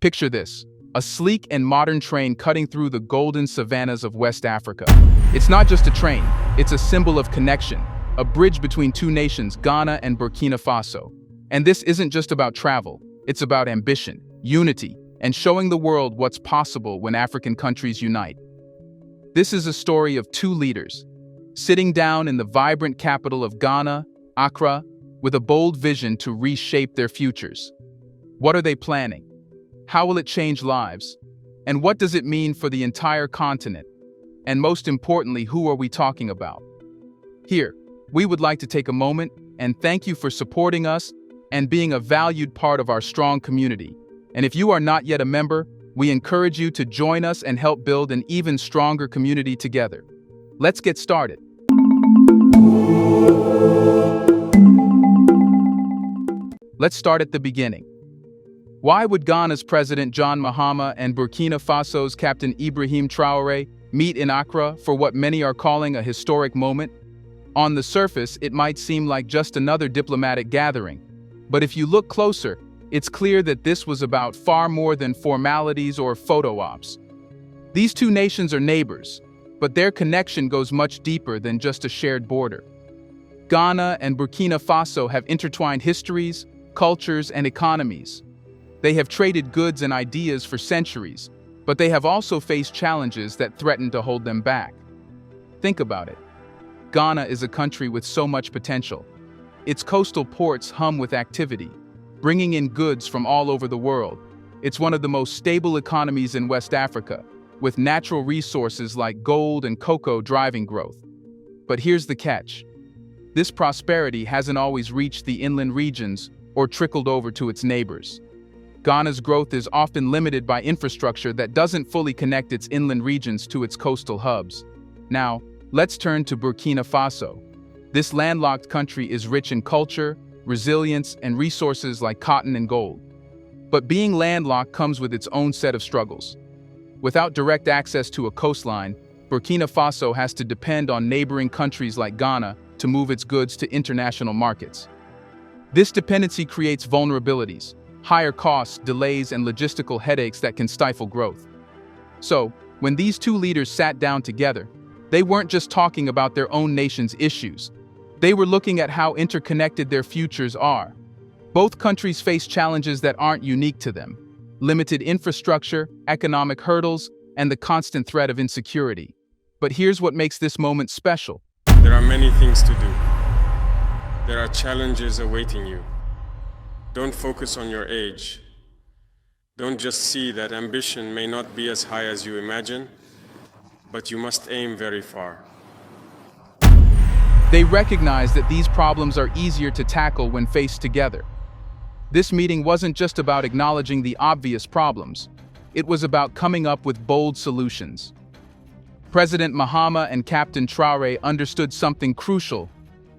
Picture this, a sleek and modern train cutting through the golden savannas of West Africa. It's not just a train, it's a symbol of connection, a bridge between two nations, Ghana and Burkina Faso. And this isn't just about travel, it's about ambition, unity, and showing the world what's possible when African countries unite. This is a story of two leaders, sitting down in the vibrant capital of Ghana, Accra, with a bold vision to reshape their futures. What are they planning? How will it change lives? And what does it mean for the entire continent? And most importantly, who are we talking about? Here, we would like to take a moment and thank you for supporting us and being a valued part of our strong community. And if you are not yet a member, we encourage you to join us and help build an even stronger community together. Let's get started. Let's start at the beginning. Why would Ghana's President John Mahama and Burkina Faso's Captain Ibrahim Traoré meet in Accra for what many are calling a historic moment? On the surface, it might seem like just another diplomatic gathering, but if you look closer, it's clear that this was about far more than formalities or photo ops. These two nations are neighbors, but their connection goes much deeper than just a shared border. Ghana and Burkina Faso have intertwined histories, cultures, and economies. They have traded goods and ideas for centuries, but they have also faced challenges that threaten to hold them back. Think about it. Ghana is a country with so much potential. Its coastal ports hum with activity, bringing in goods from all over the world. It's one of the most stable economies in West Africa, with natural resources like gold and cocoa driving growth. But here's the catch. This prosperity hasn't always reached the inland regions or trickled over to its neighbors. Ghana's growth is often limited by infrastructure that doesn't fully connect its inland regions to its coastal hubs. Now, let's turn to Burkina Faso. This landlocked country is rich in culture, resilience, and resources like cotton and gold. But being landlocked comes with its own set of struggles. Without direct access to a coastline, Burkina Faso has to depend on neighboring countries like Ghana to move its goods to international markets. This dependency creates vulnerabilities, higher costs, delays, and logistical headaches that can stifle growth. So, when these two leaders sat down together, they weren't just talking about their own nation's issues. They were looking at how interconnected their futures are. Both countries face challenges that aren't unique to them: limited infrastructure, economic hurdles, and the constant threat of insecurity. But here's what makes this moment special. There are many things to do. There are challenges awaiting you. Don't focus on your age. Don't just see that ambition may not be as high as you imagine, but you must aim very far. They recognize that these problems are easier to tackle when faced together. This meeting wasn't just about acknowledging the obvious problems. It was about coming up with bold solutions. President Mahama and Captain Traoré understood something crucial.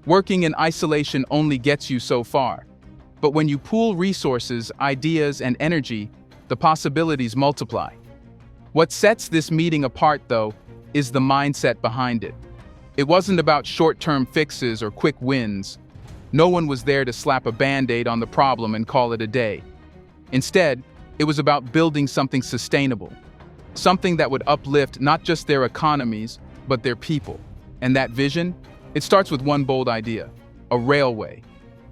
Working in isolation only gets you so far. But when you pool resources, ideas, and energy, the possibilities multiply. What sets this meeting apart, though, is the mindset behind it. It wasn't about short-term fixes or quick wins. No one was there to slap a band-aid on the problem and call it a day. Instead, it was about building something sustainable, something that would uplift not just their economies, but their people. And that vision? It starts with one bold idea: a railway.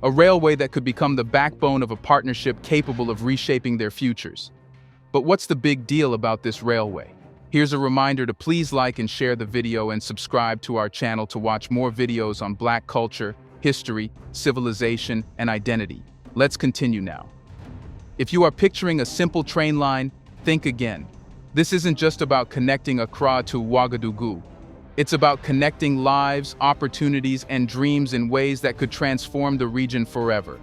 A railway that could become the backbone of a partnership capable of reshaping their futures. But what's the big deal about this railway? Here's a reminder to please like and share the video and subscribe to our channel to watch more videos on Black culture, history, civilization, and identity. Let's continue now. If you are picturing a simple train line, think again. This isn't just about connecting Accra to Ouagadougou. It's about connecting lives, opportunities, and dreams in ways that could transform the region forever.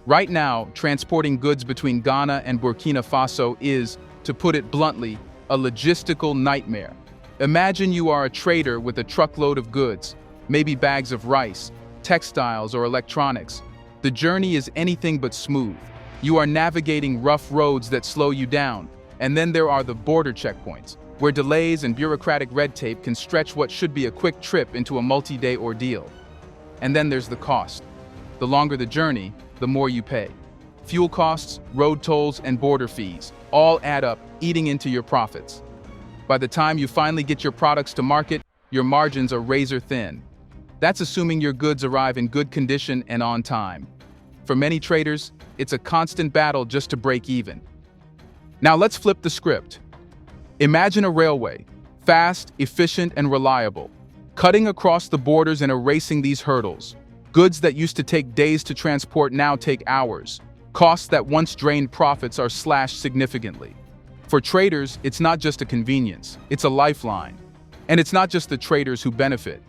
Right now, transporting goods between Ghana and Burkina Faso is, to put it bluntly, a logistical nightmare. Imagine you are a trader with a truckload of goods, maybe bags of rice, textiles, or electronics. The journey is anything but smooth. You are navigating rough roads that slow you down, and then there are the border checkpoints, where delays and bureaucratic red tape can stretch what should be a quick trip into a multi-day ordeal. And then there's the cost. The longer the journey, the more you pay. Fuel costs, road tolls, and border fees. all add up, eating into your profits. By the time you finally get your products to market, your margins are razor thin. That's assuming your goods arrive in good condition and on time. For many traders, it's a constant battle just to break even. Now let's flip the script. Imagine a railway, fast, efficient, and reliable, cutting across the borders and erasing these hurdles. Goods that used to take days to transport now take hours. Costs that once drained profits are slashed significantly. For traders, it's not just a convenience, it's a lifeline. And it's not just the traders who benefit.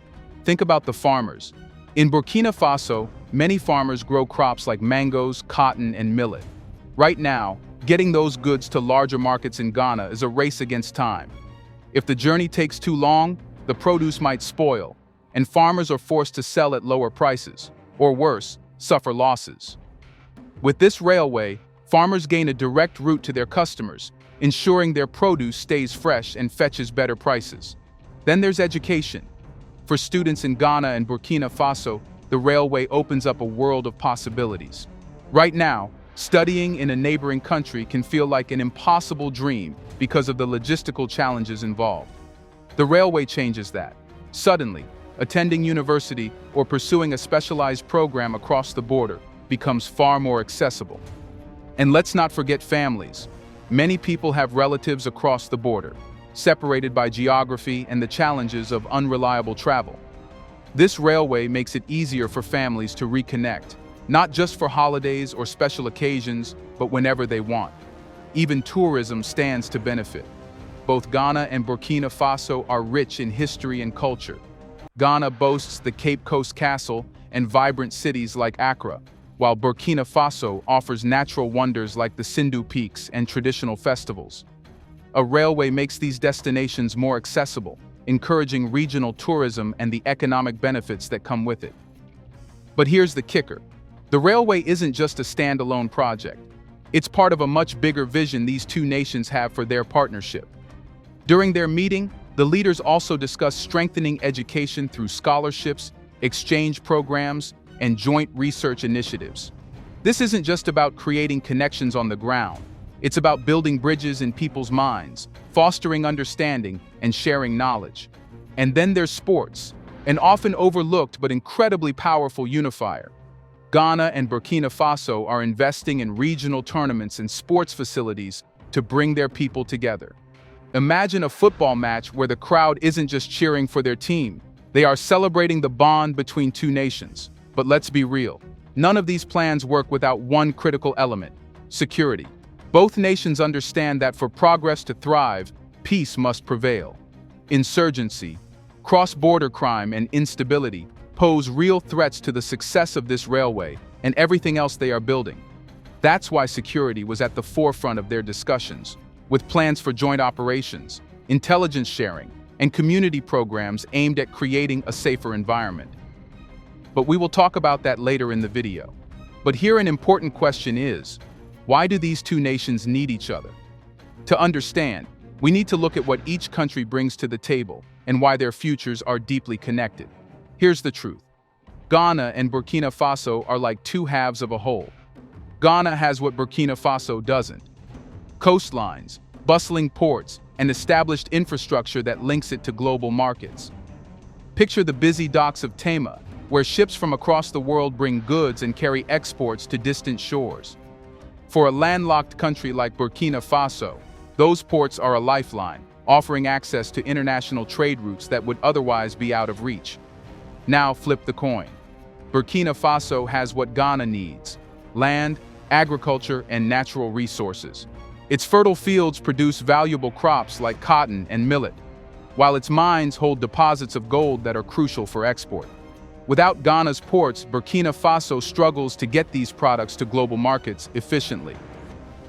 Think about the farmers. In Burkina Faso, many farmers grow crops like mangoes, cotton, and millet. Right now, getting those goods to larger markets in Ghana is a race against time. If the journey takes too long, the produce might spoil, and farmers are forced to sell at lower prices, or worse, suffer losses. With this railway, farmers gain a direct route to their customers, ensuring their produce stays fresh and fetches better prices. Then there's education. For students in Ghana and Burkina Faso, the railway opens up a world of possibilities. Right now, studying in a neighboring country can feel like an impossible dream because of the logistical challenges involved. The railway changes that. Suddenly, attending university or pursuing a specialized program across the border becomes far more accessible. And let's not forget families. Many people have relatives across the border, separated by geography and the challenges of unreliable travel. This railway makes it easier for families to reconnect, not just for holidays or special occasions, but whenever they want. Even tourism stands to benefit. Both Ghana and Burkina Faso are rich in history and culture. Ghana boasts the Cape Coast Castle and vibrant cities like Accra, while Burkina Faso offers natural wonders like the Sindhu Peaks and traditional festivals. A railway makes these destinations more accessible, encouraging regional tourism and the economic benefits that come with it. But here's the kicker. The railway isn't just a standalone project. It's part of a much bigger vision these two nations have for their partnership. During their meeting, the leaders also discussed strengthening education through scholarships, exchange programs, and joint research initiatives. This isn't just about creating connections on the ground. It's about building bridges in people's minds, fostering understanding, and sharing knowledge. And then there's sports, an often overlooked but incredibly powerful unifier. Ghana and Burkina Faso are investing in regional tournaments and sports facilities to bring their people together. Imagine a football match where the crowd isn't just cheering for their team. They are celebrating the bond between two nations. But let's be real. None of these plans work without one critical element: security. Both nations understand that for progress to thrive, peace must prevail. Insurgency, cross-border crime, and instability pose real threats to the success of this railway and everything else they are building. That's why security was at the forefront of their discussions, with plans for joint operations, intelligence sharing, and community programs aimed at creating a safer environment. But we will talk about that later in the video. But here an important question is, why do these two nations need each other? To understand, we need to look at what each country brings to the table and why their futures are deeply connected. Here's the truth. Ghana and Burkina Faso are like two halves of a whole. Ghana has what Burkina Faso doesn't: coastlines, bustling ports, and established infrastructure that links it to global markets. Picture the busy docks of Tema, where ships from across the world bring goods and carry exports to distant shores. For a landlocked country like Burkina Faso, those ports are a lifeline, offering access to international trade routes that would otherwise be out of reach. Now flip the coin. Burkina Faso has what Ghana needs: land, agriculture, and natural resources. Its fertile fields produce valuable crops like cotton and millet, while its mines hold deposits of gold that are crucial for export. Without Ghana's ports, Burkina Faso struggles to get these products to global markets efficiently.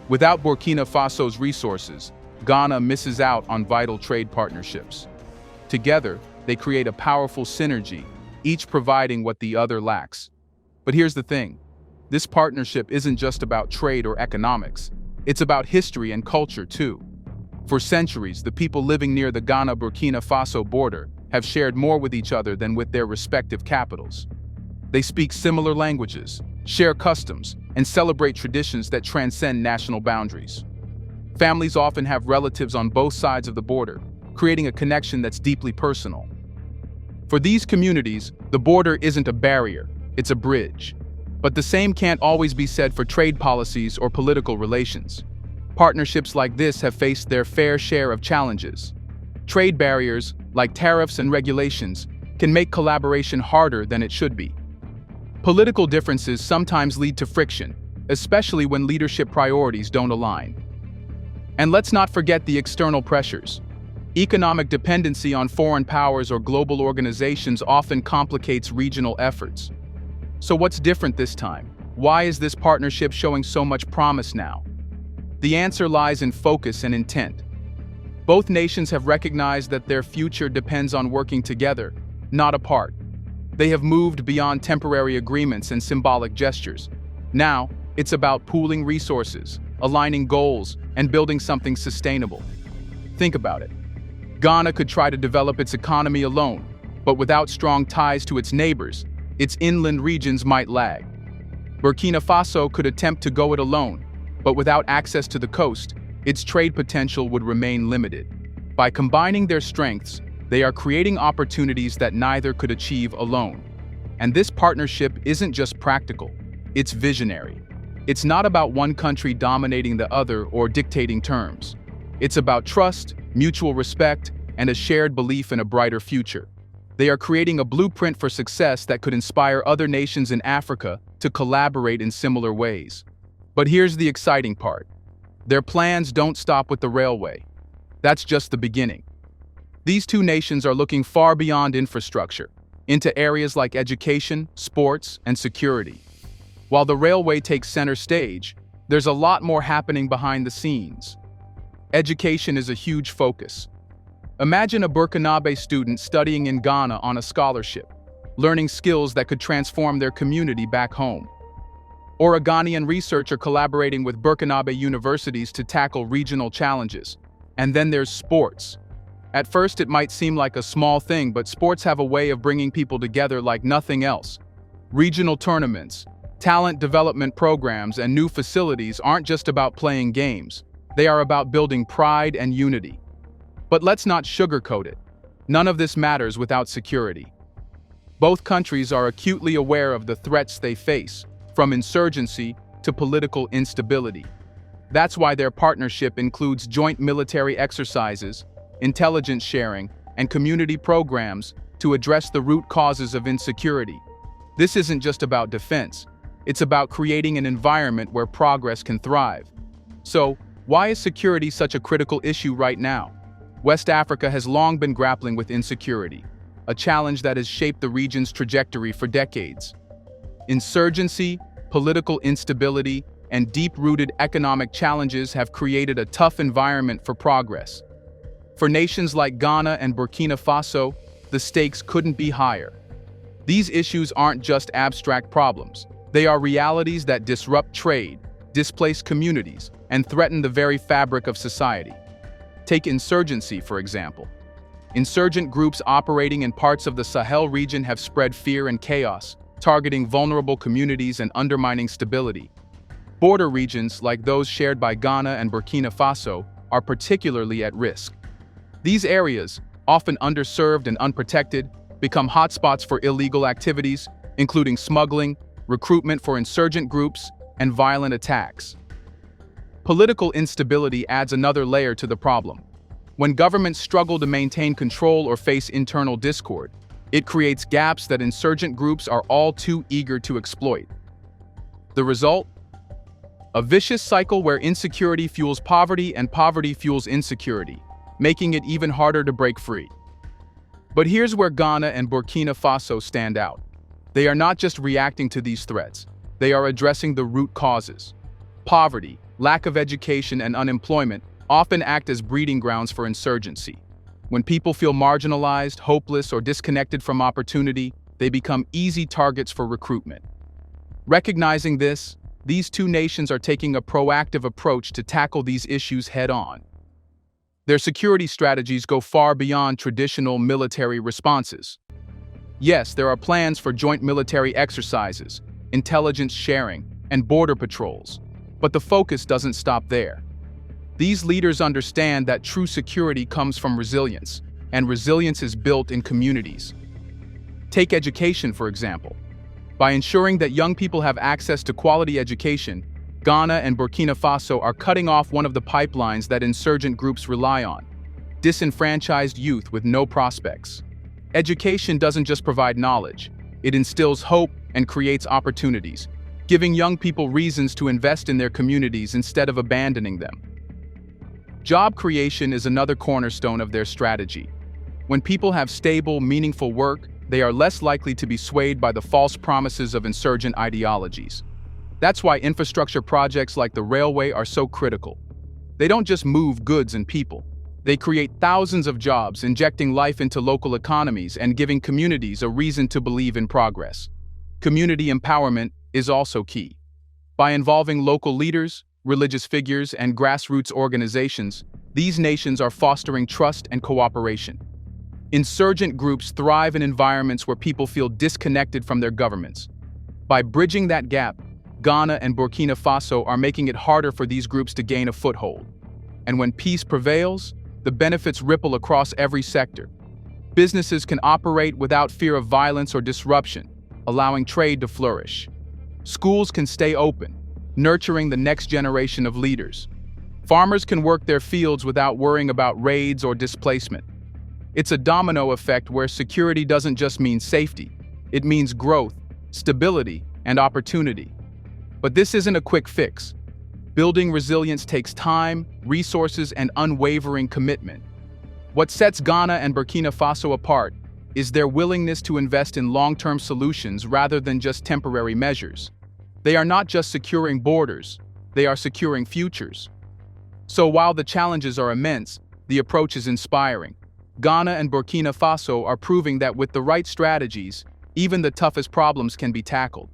Without Burkina Faso's resources, Ghana misses out on vital trade partnerships. Together, they create a powerful synergy, each providing what the other lacks. But here's the thing. This partnership isn't just about trade or economics. It's about history and culture, too. For centuries, the people living near the Ghana-Burkina Faso border have shared more with each other than with their respective capitals. They speak similar languages, share customs, and celebrate traditions that transcend national boundaries. Families often have relatives on both sides of the border, creating a connection that's deeply personal. For these communities, the border isn't a barrier, it's a bridge. But the same can't always be said for trade policies or political relations. Partnerships like this have faced their fair share of challenges. Trade barriers, like tariffs and regulations, can make collaboration harder than it should be. Political differences sometimes lead to friction, especially when leadership priorities don't align. And let's not forget the external pressures. Economic dependency on foreign powers or global organizations often complicates regional efforts. So what's different this time? Why is this partnership showing so much promise now? The answer lies in focus and intent. Both nations have recognized that their future depends on working together, not apart. They have moved beyond temporary agreements and symbolic gestures. Now, it's about pooling resources, aligning goals, and building something sustainable. Think about it. Ghana could try to develop its economy alone, but without strong ties to its neighbors, its inland regions might lag. Burkina Faso could attempt to go it alone, but without access to the coast, its trade potential would remain limited. By combining their strengths, they are creating opportunities that neither could achieve alone. And this partnership isn't just practical, it's visionary. It's not about one country dominating the other or dictating terms. It's about trust, mutual respect, and a shared belief in a brighter future. They are creating a blueprint for success that could inspire other nations in Africa to collaborate in similar ways. But here's the exciting part. Their plans don't stop with the railway. That's just the beginning. These two nations are looking far beyond infrastructure, into areas like education, sports, and security. While the railway takes center stage, there's a lot more happening behind the scenes. Education is a huge focus. Imagine a Burkinabe student studying in Ghana on a scholarship, learning skills that could transform their community back home. Or a Ghanaian researcher collaborating with Burkinabe universities to tackle regional challenges. And then there's sports. At first it might seem like a small thing, but sports have a way of bringing people together like nothing else. Regional tournaments, talent development programs, and new facilities aren't just about playing games. They are about building pride and unity. But let's not sugarcoat it. None of this matters without security. Both countries are acutely aware of the threats they face, from insurgency to political instability. That's why their partnership includes joint military exercises, intelligence sharing, and community programs to address the root causes of insecurity. This isn't just about defense. It's about creating an environment where progress can thrive. So, why is security such a critical issue right now? West Africa has long been grappling with insecurity, a challenge that has shaped the region's trajectory for decades. Insurgency, political instability, and deep-rooted economic challenges have created a tough environment for progress. For nations like Ghana and Burkina Faso, the stakes couldn't be higher. These issues aren't just abstract problems. They are realities that disrupt trade, displace communities, and threaten the very fabric of society. Take insurgency, for example. Insurgent groups operating in parts of the Sahel region have spread fear and chaos, targeting vulnerable communities and undermining stability. Border regions, like those shared by Ghana and Burkina Faso, are particularly at risk. These areas, often underserved and unprotected, become hotspots for illegal activities, including smuggling, recruitment for insurgent groups, and violent attacks. Political instability adds another layer to the problem. When governments struggle to maintain control or face internal discord, it creates gaps that insurgent groups are all too eager to exploit. The result? A vicious cycle where insecurity fuels poverty and poverty fuels insecurity, making it even harder to break free. But here's where Ghana and Burkina Faso stand out. They are not just reacting to these threats, they are addressing the root causes. Poverty, lack of education, and unemployment often act as breeding grounds for insurgency. When people feel marginalized, hopeless, or disconnected from opportunity, they become easy targets for recruitment. Recognizing this, these two nations are taking a proactive approach to tackle these issues head-on. Their security strategies go far beyond traditional military responses. Yes, there are plans for joint military exercises, intelligence sharing, and border patrols, but the focus doesn't stop there. These leaders understand that true security comes from resilience, and resilience is built in communities. Take education, for example. By ensuring that young people have access to quality education, Ghana and Burkina Faso are cutting off one of the pipelines that insurgent groups rely on: disenfranchised youth with no prospects. Education doesn't just provide knowledge, it instills hope and creates opportunities, giving young people reasons to invest in their communities instead of abandoning them. Job creation is another cornerstone of their strategy. When people have stable, meaningful work, they are less likely to be swayed by the false promises of insurgent ideologies. That's why infrastructure projects like the railway are so critical. They don't just move goods and people. They create thousands of jobs, injecting life into local economies and giving communities a reason to believe in progress. Community empowerment is also key. By involving local leaders, religious figures, and grassroots organizations, these nations are fostering trust and cooperation. Insurgent groups thrive in environments where people feel disconnected from their governments. By bridging that gap, Ghana and Burkina Faso are making it harder for these groups to gain a foothold. And when peace prevails, the benefits ripple across every sector. Businesses can operate without fear of violence or disruption, allowing trade to flourish. Schools can stay open, nurturing the next generation of leaders. Farmers can work their fields without worrying about raids or displacement. It's a domino effect where security doesn't just mean safety, it means growth, stability, and opportunity. But this isn't a quick fix. Building resilience takes time, resources, and unwavering commitment. What sets Ghana and Burkina Faso apart is their willingness to invest in long-term solutions rather than just temporary measures. They are not just securing borders, they are securing futures. So while the challenges are immense, the approach is inspiring. Ghana and Burkina Faso are proving that with the right strategies, even the toughest problems can be tackled.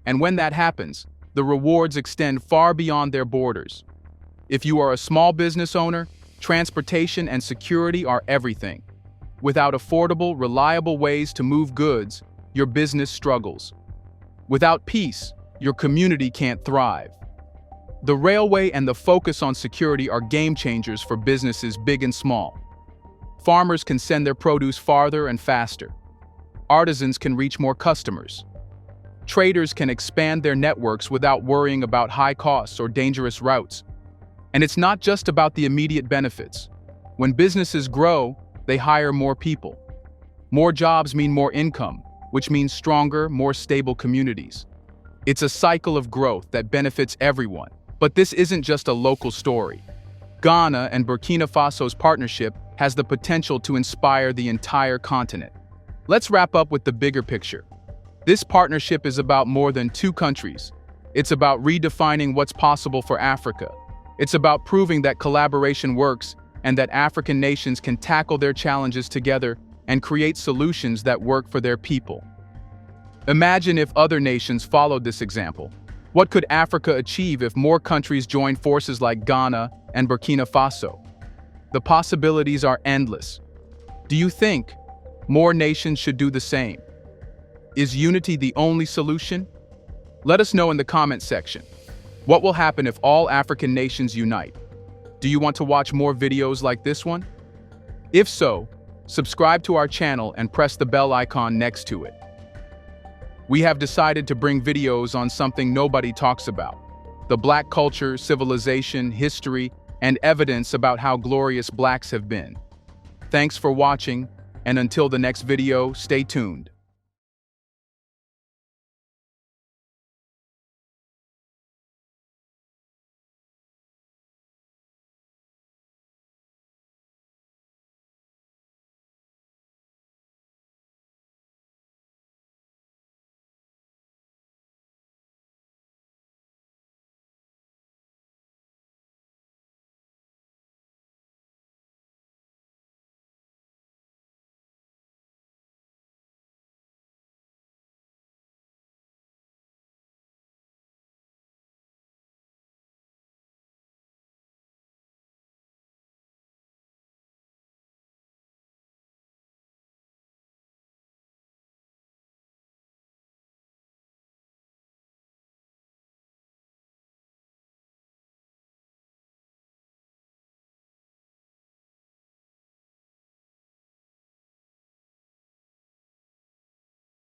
And when that happens, the rewards extend far beyond their borders. If you are a small business owner, transportation and security are everything. Without affordable, reliable ways to move goods, your business struggles. Without peace, your community can't thrive. The railway and the focus on security are game changers for businesses big and small. Farmers can send their produce farther and faster. Artisans can reach more customers. Traders can expand their networks without worrying about high costs or dangerous routes. And it's not just about the immediate benefits. When businesses grow, they hire more people. More jobs mean more income, which means stronger, more stable communities. It's a cycle of growth that benefits everyone. But this isn't just a local story. Ghana and Burkina Faso's partnership has the potential to inspire the entire continent. Let's wrap up with the bigger picture. This partnership is about more than two countries. It's about redefining what's possible for Africa. It's about proving that collaboration works and that African nations can tackle their challenges together and create solutions that work for their people. Imagine if other nations followed this example. What could Africa achieve if more countries joined forces like Ghana and Burkina Faso? The possibilities are endless. Do you think more nations should do the same? Is unity the only solution? Let us know in the comment section. What will happen if all African nations unite? Do you want to watch more videos like this one? If so, subscribe to our channel and press the bell icon next to it. We have decided to bring videos on something nobody talks about: the Black culture, civilization, history, and evidence about how glorious Blacks have been. Thanks for watching, and until the next video, stay tuned.